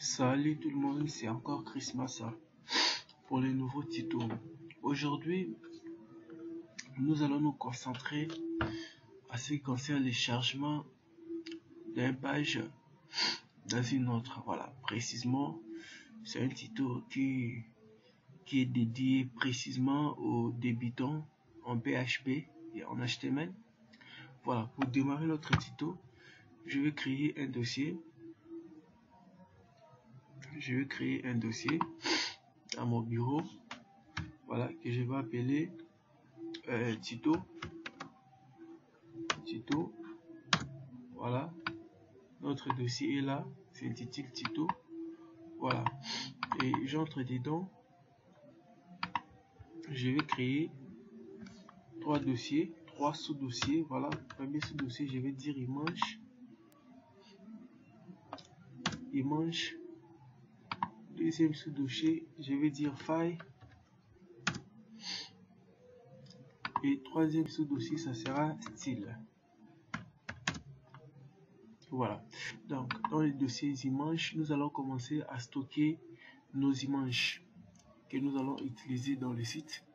Salut tout le monde, c'est encore Chris Massa pour les nouveaux tutos. Aujourd'hui, nous allons nous concentrer à ce qui concerne les chargements d'une page dans une autre. Voilà, précisément, c'est un tuto qui est dédié précisément aux débutants en PHP et en HTML. Voilà, pour démarrer notre tuto, je vais créer un dossier. Je vais créer un dossier à mon bureau, voilà, que je vais appeler tuto. Voilà, notre dossier est là, c'est intitulé tuto. Voilà, et j'entre dedans. Je vais créer trois dossiers, trois sous-dossiers. Voilà, premier sous-dossier, je vais dire image. Deuxième sous-dossier, je vais dire file. Et troisième sous-dossier, ça sera style. Voilà. Donc, dans les dossiers images, nous allons commencer à stocker nos images que nous allons utiliser dans le site.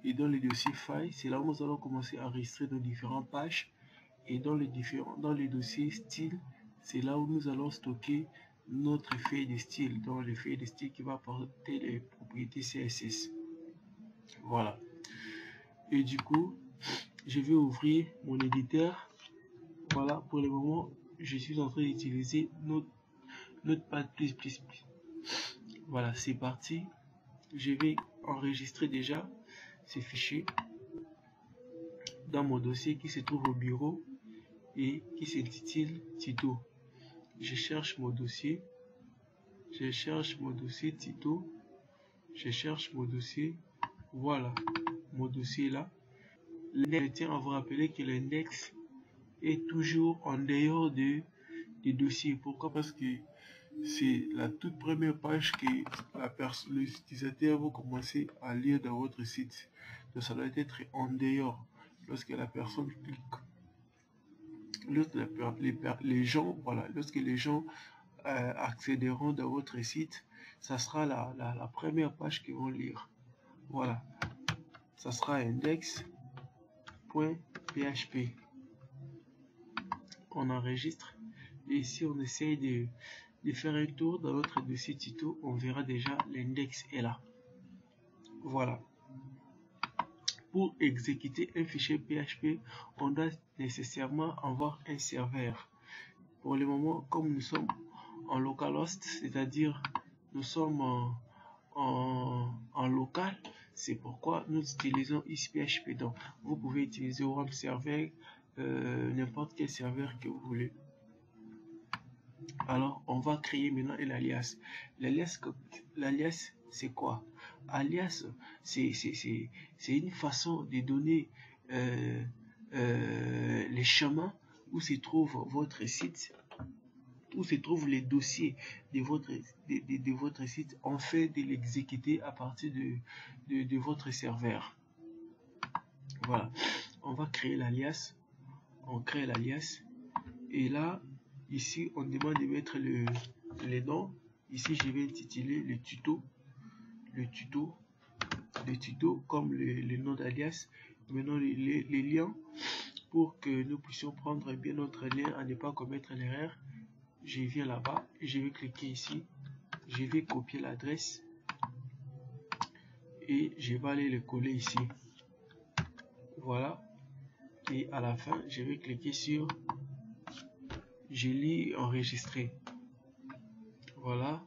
Et dans les dossiers file, c'est là où nous allons commencer à enregistrer nos différentes pages. Et dans les dossiers style, c'est là où nous allons stocker notre feuille de style, dans le feuille de style qui va apporter les propriétés CSS. Voilà. Et du coup, je vais ouvrir mon éditeur. Voilà, pour le moment, je suis en train d'utiliser Notepad++. Voilà, c'est parti. Je vais enregistrer déjà ces fichiers dans mon dossier qui se trouve au bureau et qui s'intitule tuto. Je cherche mon dossier tuto. Je cherche mon dossier. Voilà, mon dossier là. Je tiens à vous rappeler que l'index est toujours en dehors des dossiers. Pourquoi? Parce que c'est la toute première page que l'utilisateur va commencer à lire dans votre site. Donc ça doit être en dehors lorsque la personne clique. Lorsque les gens accéderont dans votre site, ça sera la première page qu'ils vont lire. Voilà, ça sera index.php. On enregistre et si on essaye de faire un tour dans notre dossier tuto, on verra déjà l'index est là. Voilà. Pour exécuter un fichier PHP, on doit nécessairement avoir un serveur. Pour le moment, comme nous sommes en localhost, c'est-à-dire nous sommes en local, c'est pourquoi nous utilisons ici PHP. Donc, vous pouvez utiliser Warm Server, n'importe quel serveur que vous voulez. Alors, on va créer maintenant un alias. L'alias, c'est quoi? Alias, c'est une façon de donner les chemins où se trouve votre site, où se trouvent les dossiers de votre site, en fait de l'exécuter à partir de votre serveur. Voilà, on va créer l'alias. On crée l'alias et là, ici, on demande de mettre les noms. Ici, je vais intituler le tuto comme le nom d'alias. Maintenant, les liens pour que nous puissions prendre bien notre lien à ne pas commettre l'erreur. Je viens là-bas et je vais cliquer ici. Je vais copier l'adresse et je vais aller le coller ici. Voilà. Et à la fin, je vais cliquer sur je lis enregistrer. Voilà.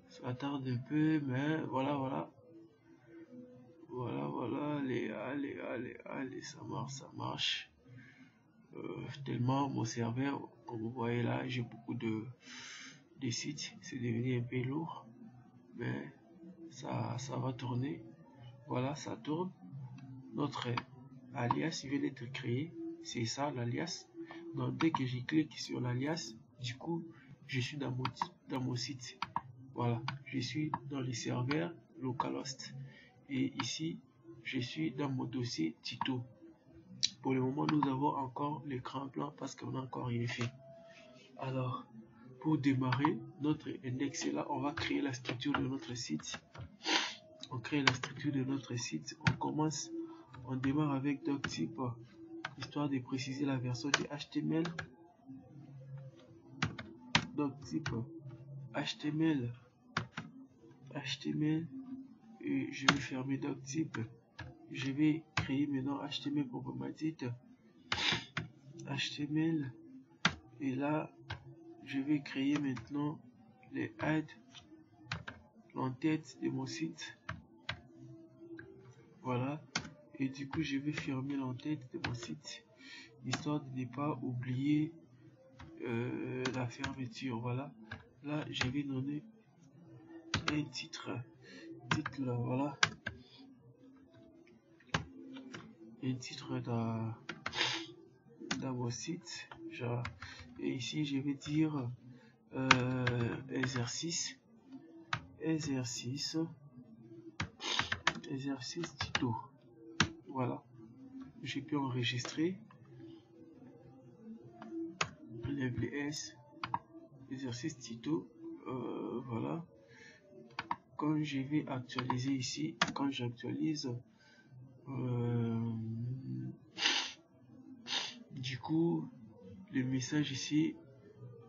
Ça tarde un peu, mais voilà. Voilà. Allez, ça marche. Tellement mon serveur, comme vous voyez là, j'ai beaucoup de sites. C'est devenu un peu lourd, mais ça va tourner. Voilà, ça tourne. Notre alias vient d'être créé, c'est ça l'alias. Donc dès que je clique sur l'alias, du coup je suis dans mon site. Voilà, je suis dans le serveur localhost et ici je suis dans mon dossier tuto. Pour le moment, nous avons encore l'écran blanc parce qu'on n'a encore rien fait. Alors, pour démarrer, notre index est là. On va créer la structure de notre site. On crée la structure de notre site. On démarre avec doctype, histoire de préciser la version du HTML. Doctype HTML. Et je vais fermer doctype. Je vais créer maintenant HTML proprement dit. HTML. Et là, je vais créer maintenant les head, l'entête de mon site. Voilà. Et du coup, je vais fermer l'entête de mon site, histoire de ne pas oublier la fermeture. Voilà. Là, je vais donner un titre. Voilà. Un titre dans mon site. Genre, et ici, je vais dire exercice tuto. Voilà, j'ai pu enregistrer. Lève les S, exercice tuto. Voilà. Quand je vais actualiser ici, quand j'actualise, du coup, le message ici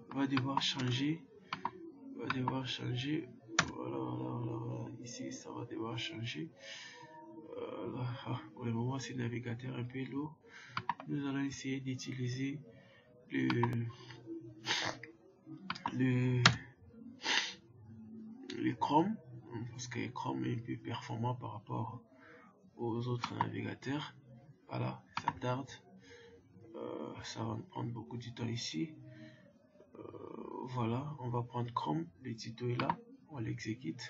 va devoir changer. Voilà. Ici, ça va devoir changer. Pour le moment, c'est le navigateur un peu lourd. Nous allons essayer d'utiliser le Chrome, parce que Chrome est plus performant par rapport aux autres navigateurs. Voilà, ça tarde. Ça va prendre beaucoup de temps ici. Voilà, on va prendre Chrome. Le tuto est là. On l'exécute.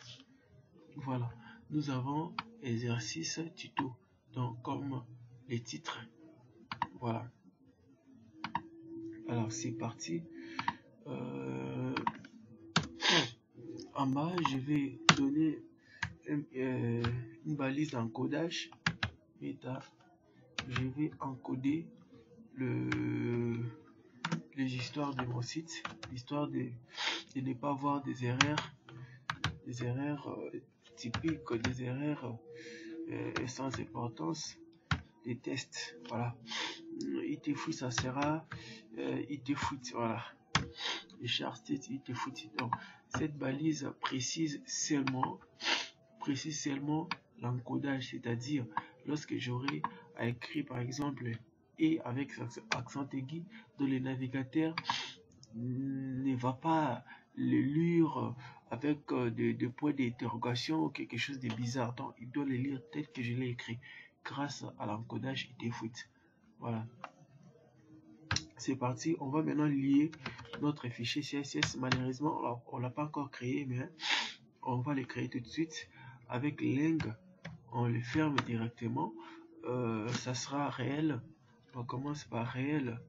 Voilà, nous avons exercice tuto, donc comme les titres. Voilà. Alors c'est parti. En bas, je vais donner une balise d'encodage. Méta. Je vais encoder les histoires de mon site, histoire de ne pas avoir des erreurs typiques, des erreurs sans importance, des tests. Voilà. Itfoot, ça sera itfoot. Voilà. Et char state itfoot. Donc, cette balise précise seulement l'encodage, c'est-à-dire lorsque j'aurai à écrire par exemple et avec accent aigu, dont le navigateur ne va pas le lire avec des points d'interrogation ou quelque chose de bizarre. Donc il doit le lire tel que je l'ai écrit grâce à l'encodage itfoot. Voilà. C'est parti, on va maintenant lier notre fichier CSS. Malheureusement, on l'a pas encore créé, mais on va le créer tout de suite. Avec Lang, on le ferme directement. Ça sera réel. On commence par réel.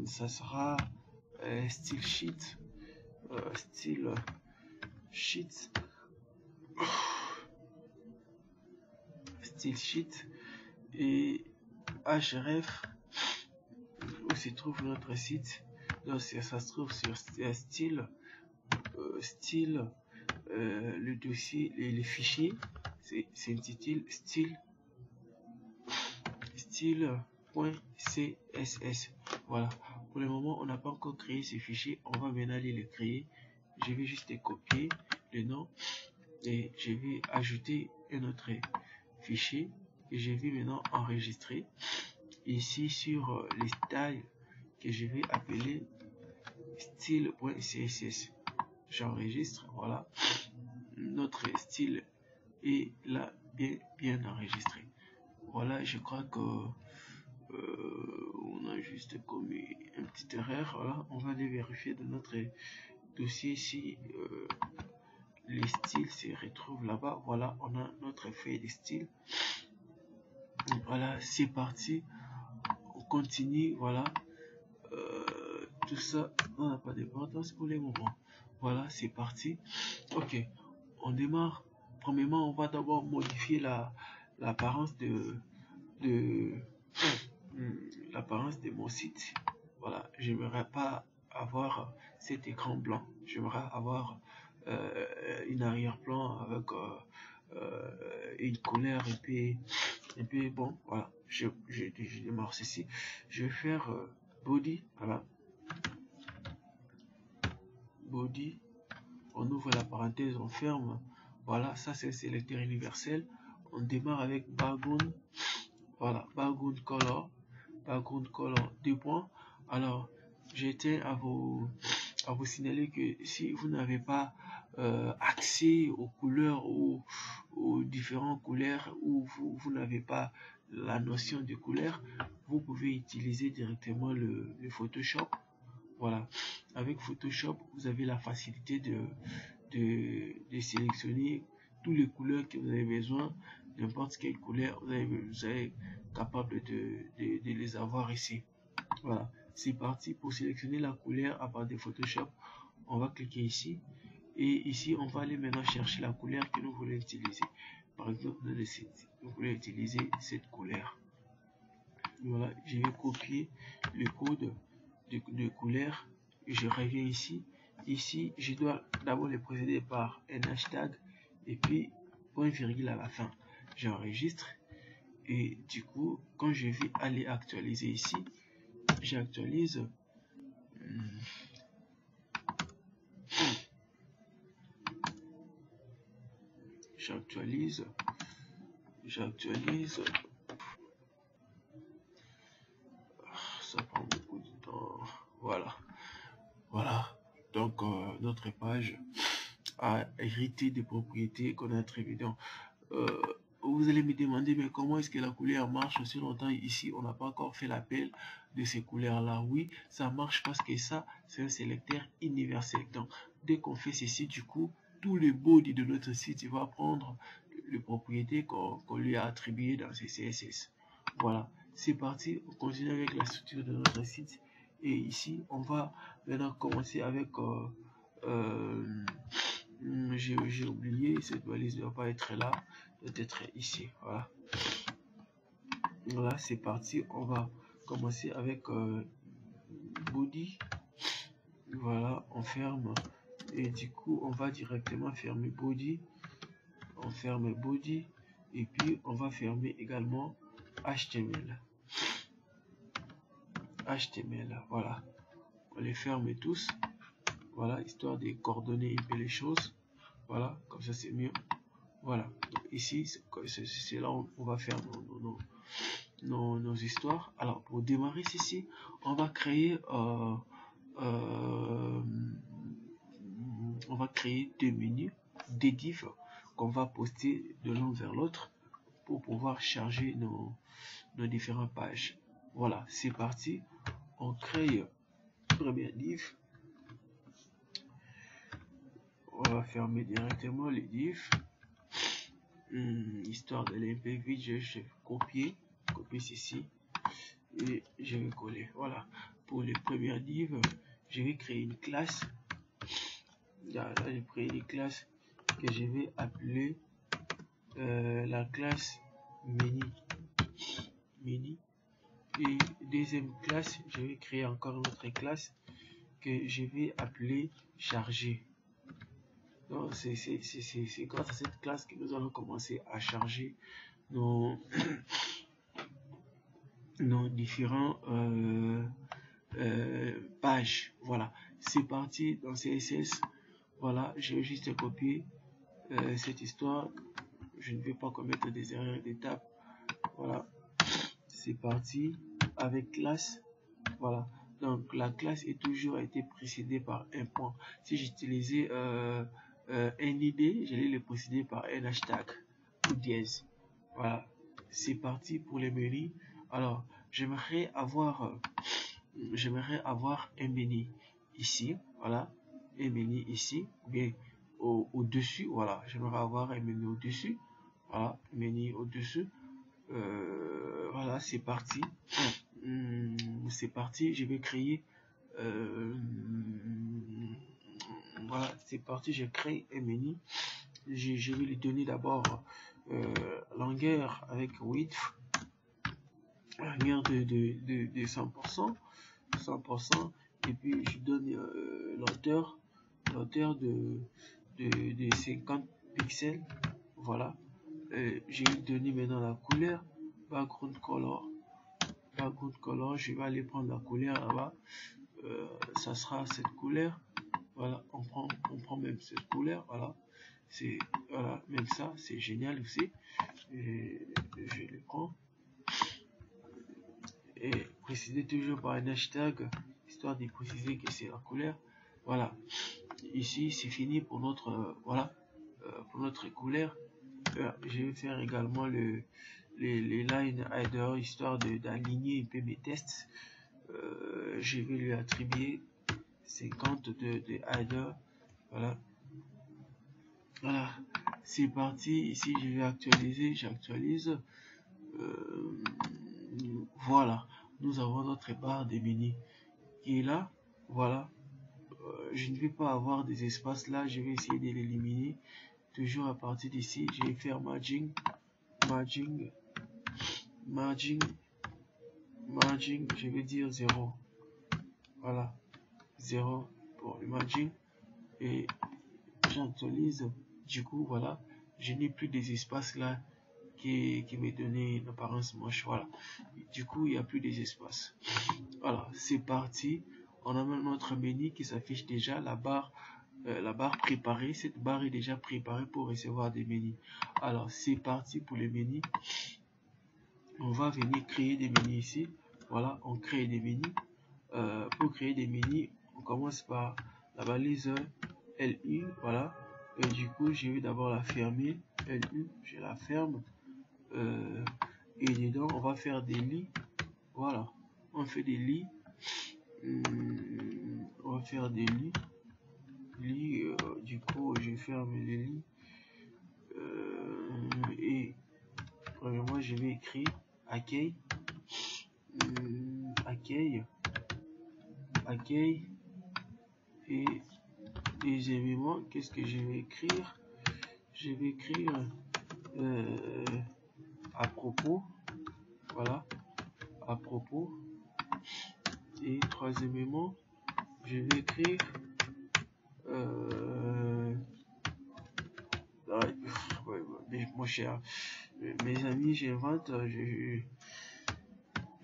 Ça sera style sheet. Style sheet et href où se trouve notre site. Donc ça se trouve sur style, le dossier et les fichiers, c'est intitulé style.css. Voilà, pour le moment on n'a pas encore créé ce fichier, on va maintenant aller le créer. Je vais juste copier le nom et je vais ajouter un autre fichier que je vais maintenant enregistrer ici sur les styles que je vais appeler style.css. J'enregistre, voilà, notre style est là bien enregistré. Voilà, je crois que on a juste commis une petite erreur. Voilà, on va aller vérifier dans notre dossier si les styles se retrouvent là-bas. Voilà, on a notre feuille de style. Voilà, c'est parti. On continue. Voilà, tout ça n'a pas d'importance pour les moments. Voilà, c'est parti. Ok, on démarre. Premièrement, on va d'abord modifier l'apparence de l'apparence de mon site. Voilà, j'aimerais pas avoir cet écran blanc. J'aimerais avoir une arrière-plan avec une couleur et puis bon, voilà, je démarre ceci. Je vais faire body, voilà, body, on ouvre la parenthèse, on ferme, voilà, ça c'est le sélecteur universel. On démarre avec background, voilà, background color, deux points. Alors, je tiens à vous signaler que si vous n'avez pas accès aux couleurs ou aux différentes couleurs, ou vous n'avez pas la notion de couleur, vous pouvez utiliser directement le Photoshop. Voilà, avec Photoshop, vous avez la facilité de sélectionner toutes les couleurs que vous avez besoin, n'importe quelle couleur, vous êtes capable de les avoir ici. Voilà, c'est parti pour sélectionner la couleur à partir de Photoshop. On va cliquer ici et ici on va aller maintenant chercher la couleur que nous voulons utiliser. Par exemple, dans le site, nous voulons utiliser cette couleur. Voilà, je vais copier le code de couleur et je reviens ici. Ici, je dois d'abord le précéder par un hashtag et puis point virgule à la fin. J'enregistre et du coup, quand je vais aller actualiser ici, j'actualise. J'actualise. Ça prend beaucoup de temps. Voilà. Donc, notre page a hérité des propriétés qu'on a très évident. Vous allez me demander, mais comment est-ce que la couleur marche aussi longtemps ici? On n'a pas encore fait l'appel de ces couleurs-là. Oui, ça marche parce que ça, c'est un sélecteur universel. Donc, dès qu'on fait ceci, du coup, tous les body de notre site, il va prendre les propriétés qu'on lui a attribuées dans ces CSS. Voilà, c'est parti. On continue avec la structure de notre site. Et ici, on va maintenant commencer avec... j'ai oublié, cette balise ne doit pas être là, doit être ici. Voilà, voilà, c'est parti. On va commencer avec body. Voilà, on ferme et du coup on va directement fermer body. On ferme body et puis on va fermer également HTML. Voilà, on les ferme tous. Voilà, histoire de coordonner un peu les choses. Voilà, comme ça c'est mieux. Voilà, donc ici c'est là où on va faire nos histoires. Alors pour démarrer ceci, on va créer deux menus, des divs qu'on va poster de l'un vers l'autre pour pouvoir charger nos différentes pages. Voilà, c'est parti. On crée première div. On va fermer directement les divs. Histoire de les vite, je vais copier ceci et je vais coller. Voilà, pour les premières divs, je vais créer une classe. Là, j'ai créé une classe que je vais appeler la classe mini. Et deuxième classe, je vais créer encore une autre classe que je vais appeler charger. Donc c'est grâce à cette classe que nous allons commencer à charger nos différents pages. Voilà, c'est parti dans CSS. Voilà, je vais juste copier cette histoire. Je ne vais pas commettre des erreurs d'étape. Voilà, c'est parti avec classe. Voilà, donc la classe est toujours été précédée par un point. Si j'utilisais un ID, je vais le précéder par un hashtag ou dièse. Voilà, c'est parti pour les menus. Alors, j'aimerais avoir un menu ici. Voilà, un menu ici, bien au-dessus. Voilà, j'aimerais avoir un menu au-dessus. Voilà, menu au-dessus. Voilà, c'est parti. C'est parti, je vais créer voilà, c'est parti, je crée un menu. Je vais lui donner d'abord longueur avec width. lumière de 100%, et puis je donne l'auteur de 50 pixels. Voilà. J'ai donné maintenant la couleur, background color, je vais aller prendre la couleur là-bas. Ça sera cette couleur. Voilà, on prend même cette couleur. Voilà, c'est voilà, même ça, c'est génial aussi. Et je le prends et préciser toujours par un hashtag, histoire de préciser que c'est la couleur. Voilà, ici c'est fini pour notre voilà, pour notre couleur. Je vais faire également les line header, histoire d'aligner un peu mes tests. Je vais lui attribuer 50 de header. Voilà, c'est parti. Ici je vais actualiser, j'actualise. Voilà, nous avons notre barre de menu qui est là. Voilà, je ne vais pas avoir des espaces là, je vais essayer de l'éliminer. Toujours à partir d'ici, je vais faire margin, je vais dire 0. Voilà, 0 pour le margin. Et j'actualise. Du coup, voilà, je n'ai plus des espaces là qui me donnaient une apparence moche. Voilà, du coup, il n'y a plus des espaces. Voilà, c'est parti. On a même notre menu qui s'affiche déjà, la barre préparée. Cette barre est déjà préparée pour recevoir des menus. Alors, c'est parti pour les menus. On va venir créer des menus ici. Voilà, on crée des menus. Pour créer des menus, on commence par la balise LU. Voilà. Et du coup, je vais d'abord la fermer. LU, je la ferme. Et dedans, on va faire des lits. Voilà. On fait des lits. On va faire des lits. Du coup, je ferme les lits. Et premièrement, je vais écrire accueil. Accueil. Et deuxièmement, qu'est-ce que je vais écrire? Je vais écrire à propos. Voilà, à propos. Et troisièmement, je vais écrire mon cher, mes amis, j'invente, je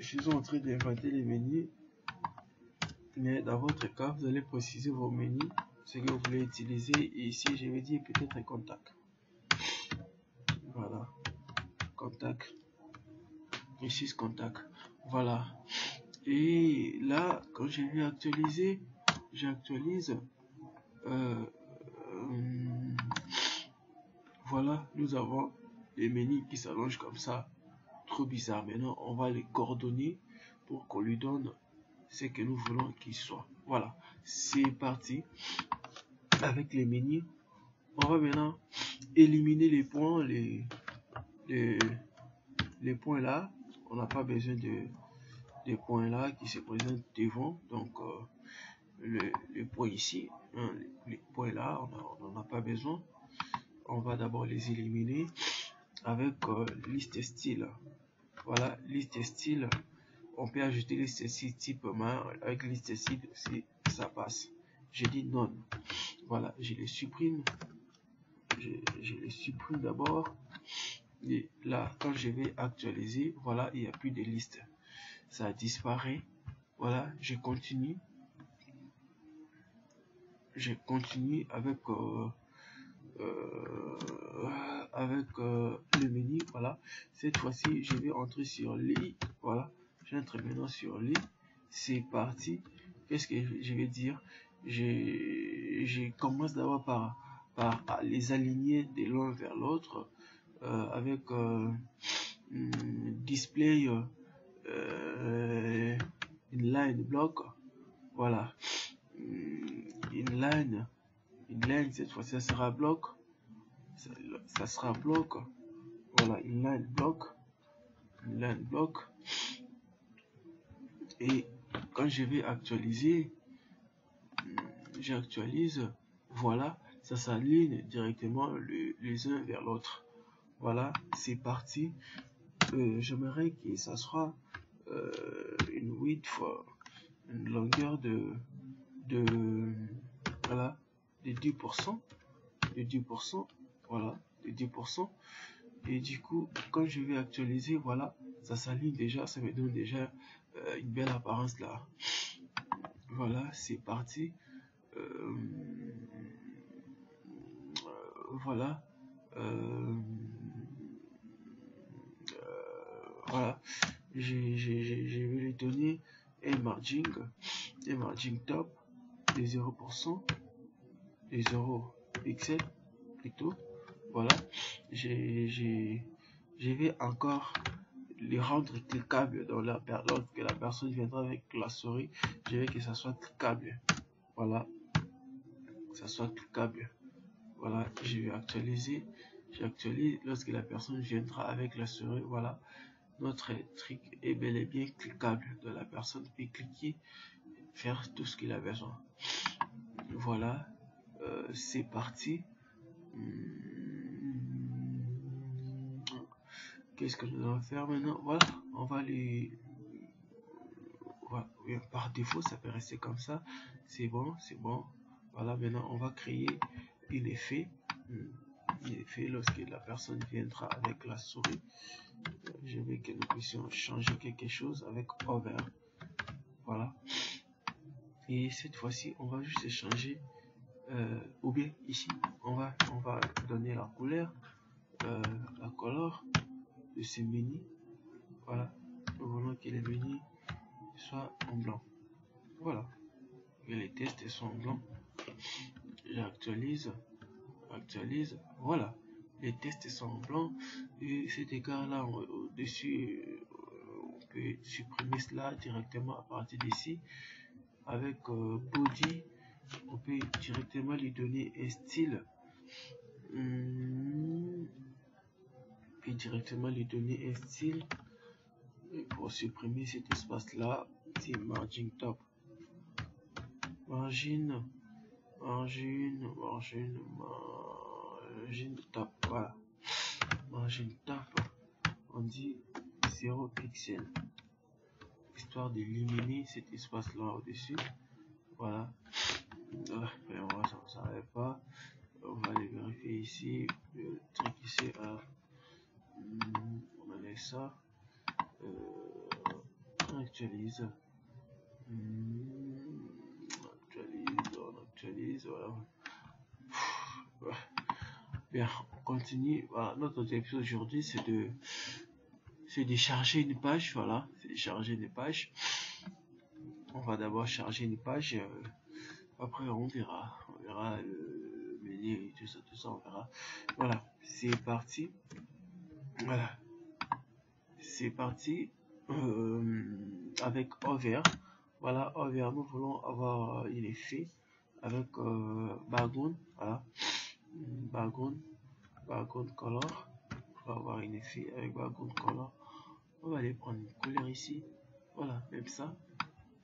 suis en train d'inventer les menus, mais dans votre cas, vous allez préciser vos menus, ce que vous voulez utiliser. Et ici, je vais dire peut-être un contact. Voilà, contact. Ici, ce contact. Voilà. Et là, quand je vais actualiser, j'actualise. Voilà, nous avons les menus qui s'allongent comme ça. Trop bizarre. Maintenant, on va les coordonner pour qu'on lui donne ce que nous voulons qu'il soit. Voilà, c'est parti. Avec les menus, on va maintenant éliminer les points, les points là. On n'a pas besoin des points là qui se présentent devant. Donc, les points ici, hein, les points là, on n'en a pas besoin. On va d'abord les éliminer avec liste style. Voilà, liste style. On peut ajouter liste style type main. Avec liste style, ça passe. Je dis non. Voilà, je les supprime. Je les supprime d'abord. Et là, quand je vais actualiser, voilà, il n'y a plus de liste. Ça disparaît. Voilà, je continue. Je continue avec le menu. Voilà, cette fois-ci je vais entrer sur lit. Voilà, j'entre maintenant sur lit. C'est parti. Qu'est-ce que je vais dire? Je commence d'abord par les aligner de l'un vers l'autre avec display inline block. Voilà, inline, cette fois-ci ça sera bloc. Ça sera bloc. Voilà, inline bloc. Et quand je vais actualiser, j'actualise. Voilà, ça s'aligne directement les uns vers l'autre. Voilà, c'est parti. J'aimerais que ça soit une width, une longueur de voilà, de 10%, voilà, de 10%. Et du coup, quand je vais actualiser, voilà, ça s'aligne déjà, ça me donne déjà une belle apparence là. Voilà, c'est parti. Voilà. Voilà. Je vais lui donner un margin top de 0%, de 0 pixels plutôt. Voilà. Je vais encore les rendre cliquables dans lorsque la personne viendra avec la souris. Je veux que ça soit cliquable. Voilà. Que ça soit cliquable. Voilà. Je vais actualiser. J'actualise lorsque la personne viendra avec la souris. Voilà. Notre truc est bel et bien cliquable. Donc la personne peut cliquer, faire tout ce qu'il a besoin. Voilà. C'est parti. Qu'est-ce que nous allons faire maintenant? Voilà, on va les... Voilà. Par défaut, ça peut rester comme ça. C'est bon, c'est bon. Voilà, maintenant, on va créer un effet. Un effet lorsque la personne viendra avec la souris. Je veux que nous puissions changer quelque chose avec Hover. Voilà. Et cette fois-ci, on va juste changer. Ou bien ici, on va donner la couleur. La couleur de ce menu. Voilà, nous voulons que les menus soient en blanc. Voilà, et les tests sont en blanc. J'actualise, voilà, les tests sont en blanc. Et cet écart là au-dessus, on peut supprimer cela directement à partir d'ici. Avec body, on peut directement lui donner un style. Et pour supprimer cet espace là, c'est margin top. Margin top. Voilà. Margin top. On dit 0 pixel. Histoire d'éliminer cet espace là au-dessus. Voilà. On voit ça ne s'arrête pas. On va aller vérifier ici. Le truc ici. On enlève ça. On actualise. On actualise, voilà. Bien, on continue. Voilà, notre objectif aujourd'hui, c'est de charger une page. Voilà, c'est de charger une page. On va d'abord charger une page. Après, on verra le menu et tout ça, on verra. Voilà, c'est parti. Voilà, c'est parti. Avec Hover. Voilà, Hover, nous voulons avoir un effet avec background. Voilà, background color. On va avoir un effet avec background color. On va aller prendre une couleur ici. Voilà, même ça.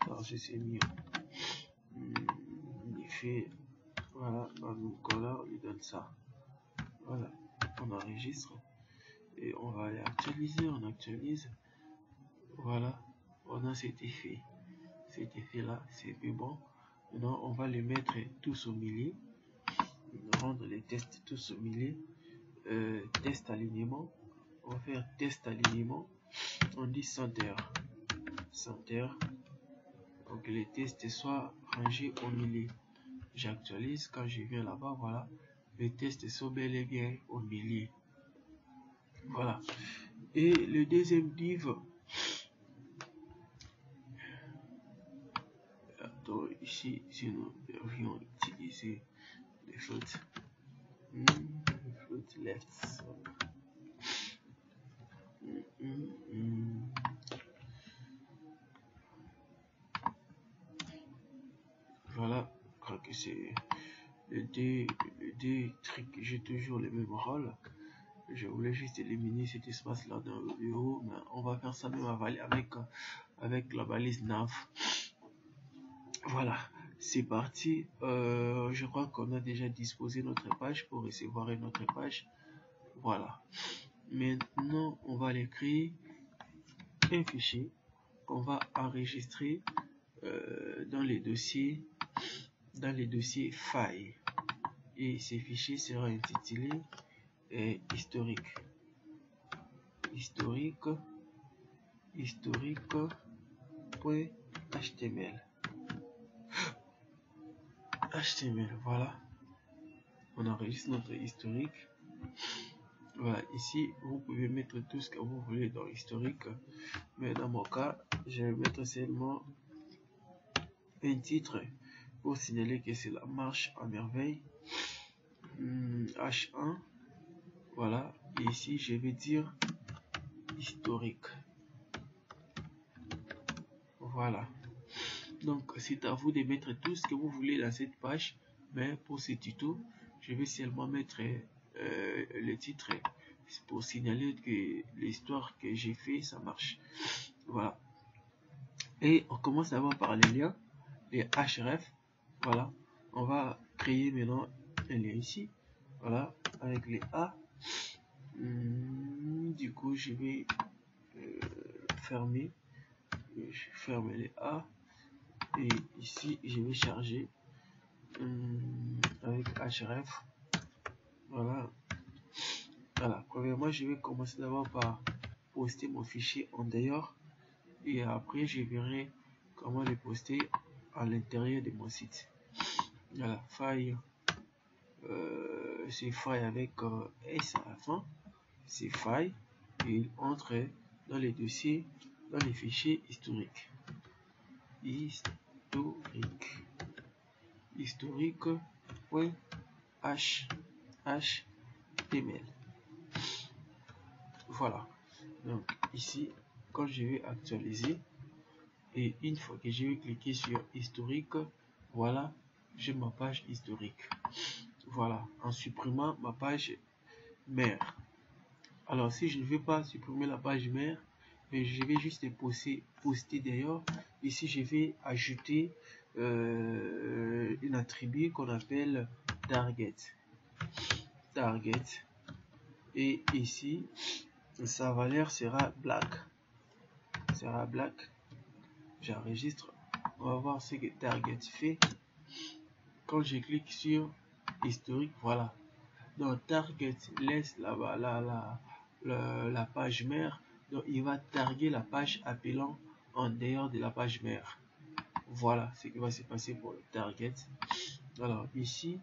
Alors, je sais mieux. Un effet. Voilà, background color, lui donne ça. Voilà, on enregistre. Et on va aller actualiser. On actualise. Voilà, on a cet effet. Cet effet là, c'est plus bon. Maintenant, on va les mettre tous au milieu. Rendre les tests tous au milieu. Test alignement. On va faire test alignement. On dit center. Donc les tests soient rangés au milieu. J'actualise. Quand je viens là-bas, voilà. Les tests sont bel et bien au milieu. Voilà. Et le deuxième div. Donc ici, si nous devions utiliser les floats left. Voilà, je crois que c'est le deux trucs. J'ai toujours le même rôle. Je voulais juste éliminer cet espace là dans le bureau, mais on va faire ça même avec la balise nav. Voilà, c'est parti. Je crois qu'on a déjà disposé notre page pour recevoir une autre page. Voilà. Maintenant, on va aller créer un fichier. qu'on va enregistrer dans les dossiers failles. Et ces fichiers seront intitulés historique. Historique.html. Voilà. On enregistre notre historique. Voilà, ici, vous pouvez mettre tout ce que vous voulez dans historique. Mais dans mon cas, je vais mettre seulement un titre pour signaler que cela marche à merveille. H1. Voilà. Et ici, je vais dire historique. Voilà. Donc, c'est à vous de mettre tout ce que vous voulez dans cette page. Mais pour ce tuto, je vais seulement mettre le titre pour signaler que l'histoire que j'ai fait, ça marche. Voilà. Et on commence d'abord par les liens, les href. Voilà. On va créer maintenant un lien ici. Voilà. Avec les A. Du coup, je vais fermer. Je ferme les A. Et ici, je vais charger avec href. Voilà. Voilà. Premièrement, je vais commencer d'abord par poster mon fichier en dehors. Et après, je verrai comment le poster à l'intérieur de mon site. Voilà. Faille. C'est faille avec S à la fin. C'est faille. Et il entre dans les dossiers, dans les fichiers historiques. Historique.html. Voilà. Donc ici, quand je vais actualiser, et une fois que je vais cliquer sur historique, voilà, j'ai ma page historique. Voilà, en supprimant ma page mère. Alors si je ne veux pas supprimer la page mère, mais je vais juste poster d'ailleurs. Ici, je vais ajouter une attribut qu'on appelle target. Et ici, sa valeur sera black. J'enregistre. On va voir ce que target fait. Quand je clique sur historique, voilà. Donc target laisse la page mère. Donc il va targuer la page appelant en dehors de la page mère. Voilà ce qui va se passer pour le target. Alors ici,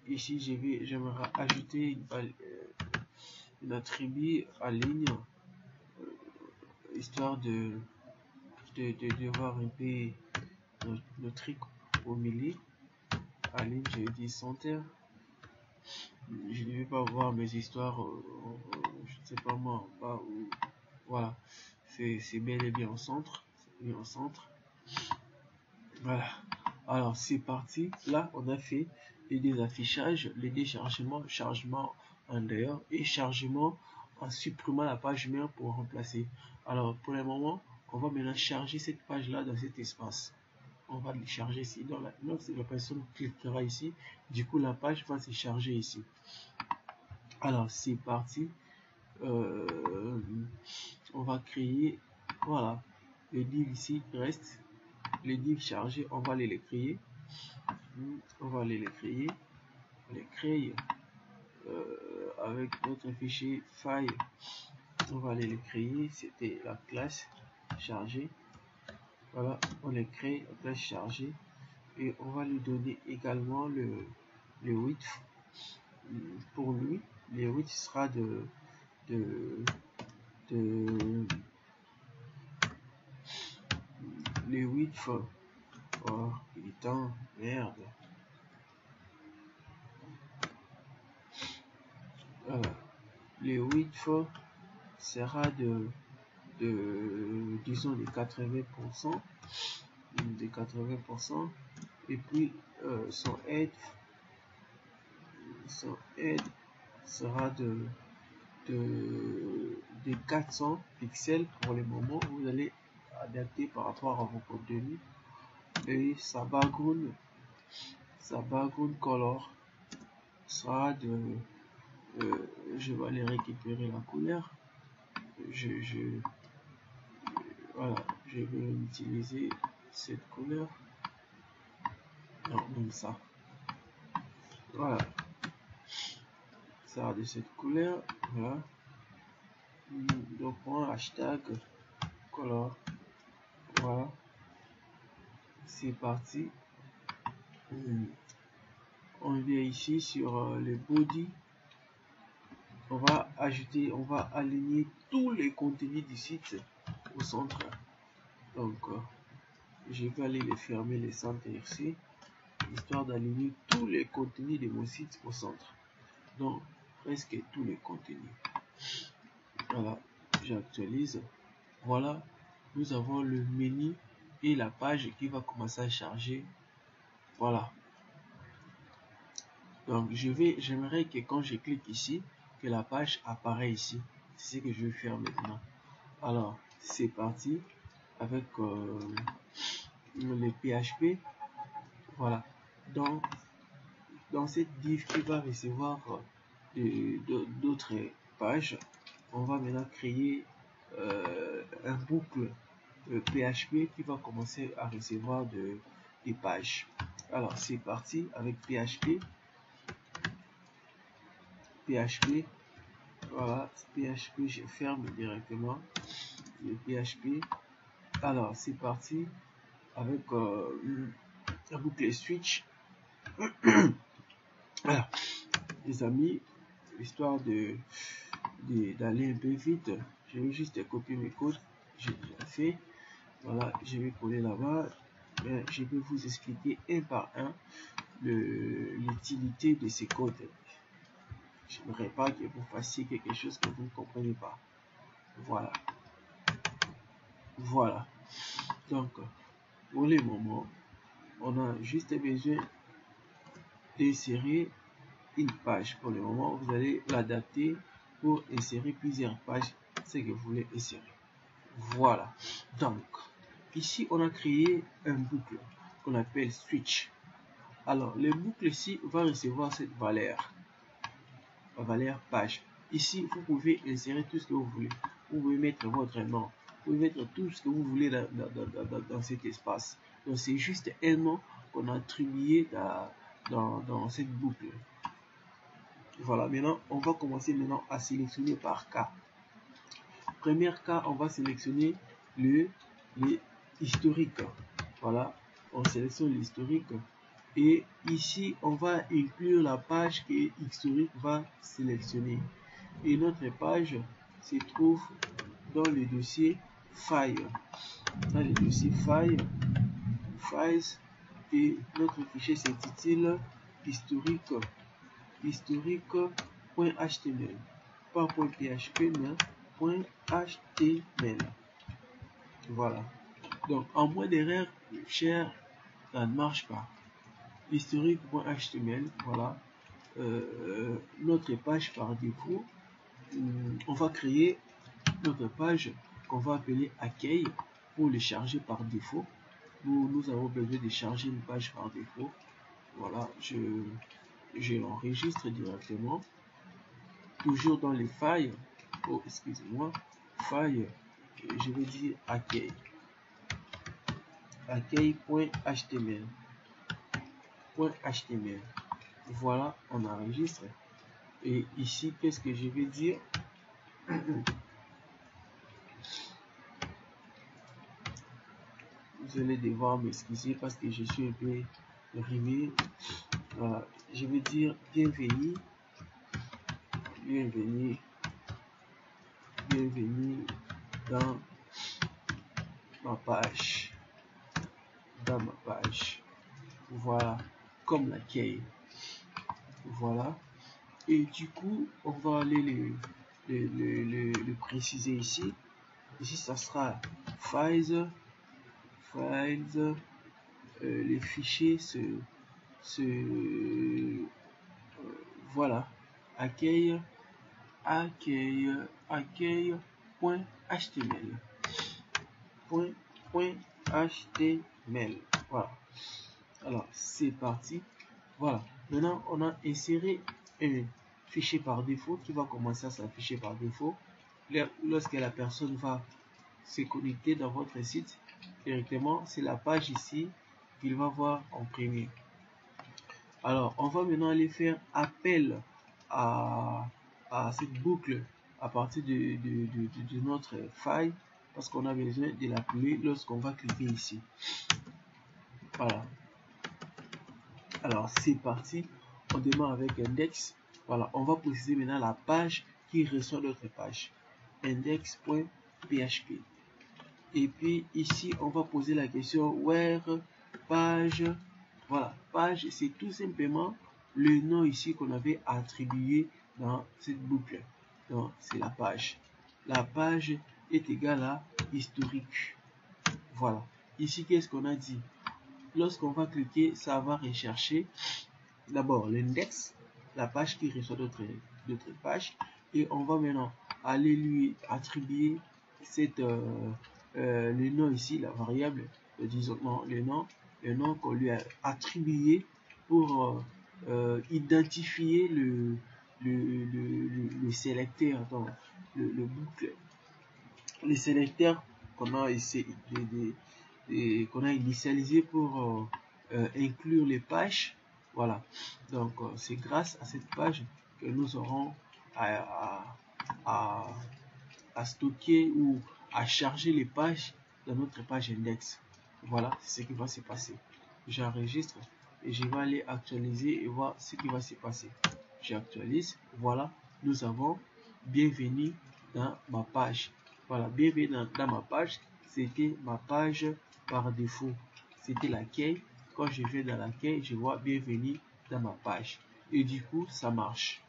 j'aimerais ajouter une attribut à ligne, histoire de voir un peu le truc au milieu. À ligne, je dis center. Je ne vais pas voir mes histoires, je ne sais pas moi, pas où. Voilà, c'est bel et bien au centre. Voilà. Alors c'est parti. Là, on a fait les désaffichages, les déchargements, chargement en dehors et chargement en supprimant la page mère pour remplacer. Alors pour le moment, on va maintenant charger cette page là dans cet espace. On va le charger ici. Lorsque la personne cliquera ici, du coup la page va se charger ici. Alors c'est parti. On va créer, voilà, les divs ici restent. Les divs chargés, on va les créer. Avec notre fichier file. On va les créer. C'était la classe chargée. Voilà, on les crée, la classe chargée. Et on va lui donner également le width. Pour lui, le width sera le width. Oh putain, merde. Voilà. Le width sera disons de 80%. Et puis son head sera de 400 pixels pour le moment. Vous allez adapter par rapport à vos contenus. Et sa background color sera de je vais aller récupérer la couleur. je vais utiliser cette couleur. Non, même ça. Voilà. Ça a de cette couleur. Voilà. Donc, on hashtag color. Voilà. C'est parti. On vient ici sur le body. On va ajouter, on va aligner tous les contenus du site au centre. Donc, je vais aller les fermer, les centres ici, histoire d'aligner tous les contenus de mon site au centre. Donc, presque tous les contenus. Voilà, j'actualise. Voilà, nous avons le menu et la page qui va commencer à charger. Voilà. Donc, j'aimerais que quand je clique ici, que la page apparaît ici. C'est ce que je vais faire maintenant. Alors, c'est parti avec les PHP. Voilà. Dans cette div qui va recevoir d'autres pages, on va maintenant créer un boucle PHP qui va commencer à recevoir des pages. Alors, c'est parti avec PHP. Voilà, PHP, je ferme directement le PHP. Alors, c'est parti avec la boucle switch. Voilà, les amis, histoire d'aller un peu vite, je vais juste copier mes codes. J'ai déjà fait. Voilà, je vais coller là-bas. Je vais vous expliquer un par un l'utilité de ces codes. Je n'aimerais pas que vous fassiez quelque chose que vous ne comprenez pas. Voilà. Voilà. Donc, pour le moment, on a juste besoin d'insérer une page. Pour le moment, vous allez l'adapter pour insérer plusieurs pages, ce que vous voulez insérer. Voilà. Donc, ici, on a créé un boucle qu'on appelle switch. Alors, le boucle ici va recevoir cette valeur. La valeur page. Ici, vous pouvez insérer tout ce que vous voulez. Vous pouvez mettre votre nom. Vous pouvez mettre tout ce que vous voulez dans cet espace. Donc, c'est juste un nom qu'on a attribué dans cette boucle. Voilà, maintenant, on va commencer maintenant à sélectionner par cas. Premier cas, on va sélectionner le historique. Voilà, on sélectionne l'historique. Et ici, on va inclure la page que historique va sélectionner. Et notre page se trouve dans le dossier file. Dans le dossier files, et notre fichier s'intitule historique.html. Pas .php, mais .html. Voilà. Donc, en moins d'erreur, cher, ça ne marche pas. Historique.html, voilà. Notre page par défaut, on va créer notre page qu'on va appeler accueil pour le charger par défaut. Nous avons besoin de charger une page par défaut. Voilà, je l'enregistre directement. Toujours dans les failles. Oh, excusez-moi. Faille, je vais dire accueil. Accueil.html. .html. Voilà, on enregistre. Et ici, qu'est-ce que je vais dire? Vous allez devoir m'excuser parce que je suis un peu rimé. Voilà, je vais dire bienvenue dans ma page. Voilà, comme l'accueil. Voilà. Et du coup, on va aller le préciser ici. Ici, ça sera files. Les fichiers voilà, accueil.html. Voilà. Alors, c'est parti. Voilà. Maintenant, on a inséré un fichier par défaut qui va commencer à s'afficher par défaut. Lorsque la personne va se connecter dans votre site, directement, c'est la page ici qu'il va voir en premier. Alors, on va maintenant aller faire appel à cette boucle à partir de notre faille, parce qu'on a besoin de l'appeler lorsqu'on va cliquer ici. Voilà. Alors, c'est parti. On démarre avec index. Voilà, on va préciser maintenant la page qui reçoit notre page. Index.php. Et puis ici, on va poser la question where page. Voilà, page, c'est tout simplement le nom ici qu'on avait attribué dans cette boucle. Donc, c'est la page. La page est égale à historique. Voilà. Ici, qu'est-ce qu'on a dit? Lorsqu'on va cliquer, ça va rechercher d'abord l'index, la page qui reçoit d'autres pages, et on va maintenant aller lui attribuer cette le nom ici, la variable, disons le nom qu'on lui a attribué pour identifier le sélecteur, donc le boucle, les sélecteurs qu'on a essayé qu'on a initialisé pour inclure les pages. Voilà, donc c'est grâce à cette page que nous aurons à stocker ou à charger les pages dans notre page index. Voilà, c'est ce qui va se passer. J'enregistre et je vais aller actualiser et voir ce qui va se passer. J'actualise. Voilà, nous avons bienvenue dans ma page. Voilà, bienvenue dans ma page. C'était ma page par défaut. C'était l'accueil. Quand je vais dans l'accueil, je vois bienvenue dans ma page. Et du coup, ça marche.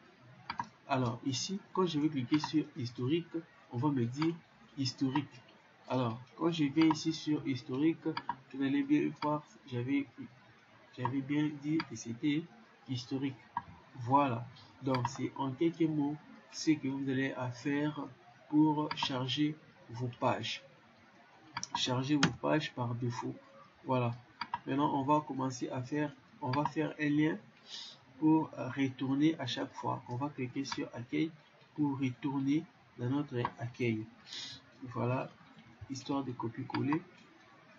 Alors ici, quand je vais cliquer sur historique, on va me dire historique. Alors, quand je viens ici sur historique, vous allez bien voir, j'avais bien dit que c'était historique. Voilà. Donc, c'est en quelques mots ce que vous allez à faire pour charger vos pages. Charger vos pages par défaut. Voilà. Maintenant, on va commencer à faire, on va faire un lien pour retourner à chaque fois. On va cliquer sur accueil pour retourner dans notre accueil. Voilà, histoire de copier-coller.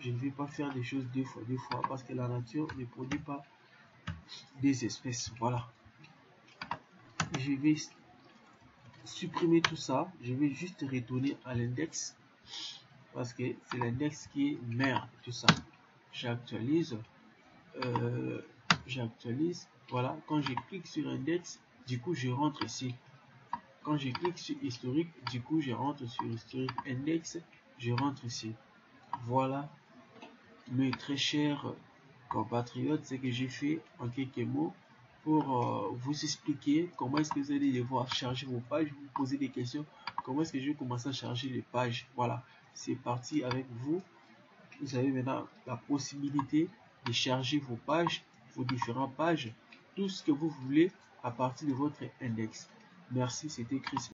Je ne vais pas faire des choses deux fois parce que la nature ne produit pas des espèces. Voilà. Je vais supprimer tout ça. Je vais juste retourner à l'index parce que c'est l'index qui est merde, tout ça. J'actualise. J'actualise. Voilà, quand je clique sur index, du coup je rentre ici. Quand je clique sur historique, du coup je rentre sur historique index, je rentre ici. Voilà, mes très chers compatriotes, ce que j'ai fait en quelques mots pour vous expliquer comment est-ce que vous allez devoir charger vos pages, vous poser des questions, comment est-ce que je vais commencer à charger les pages. Voilà, c'est parti avec vous. Vous avez maintenant la possibilité de charger vos pages, vos différentes pages, tout ce que vous voulez à partir de votre index. Merci, c'était Chris.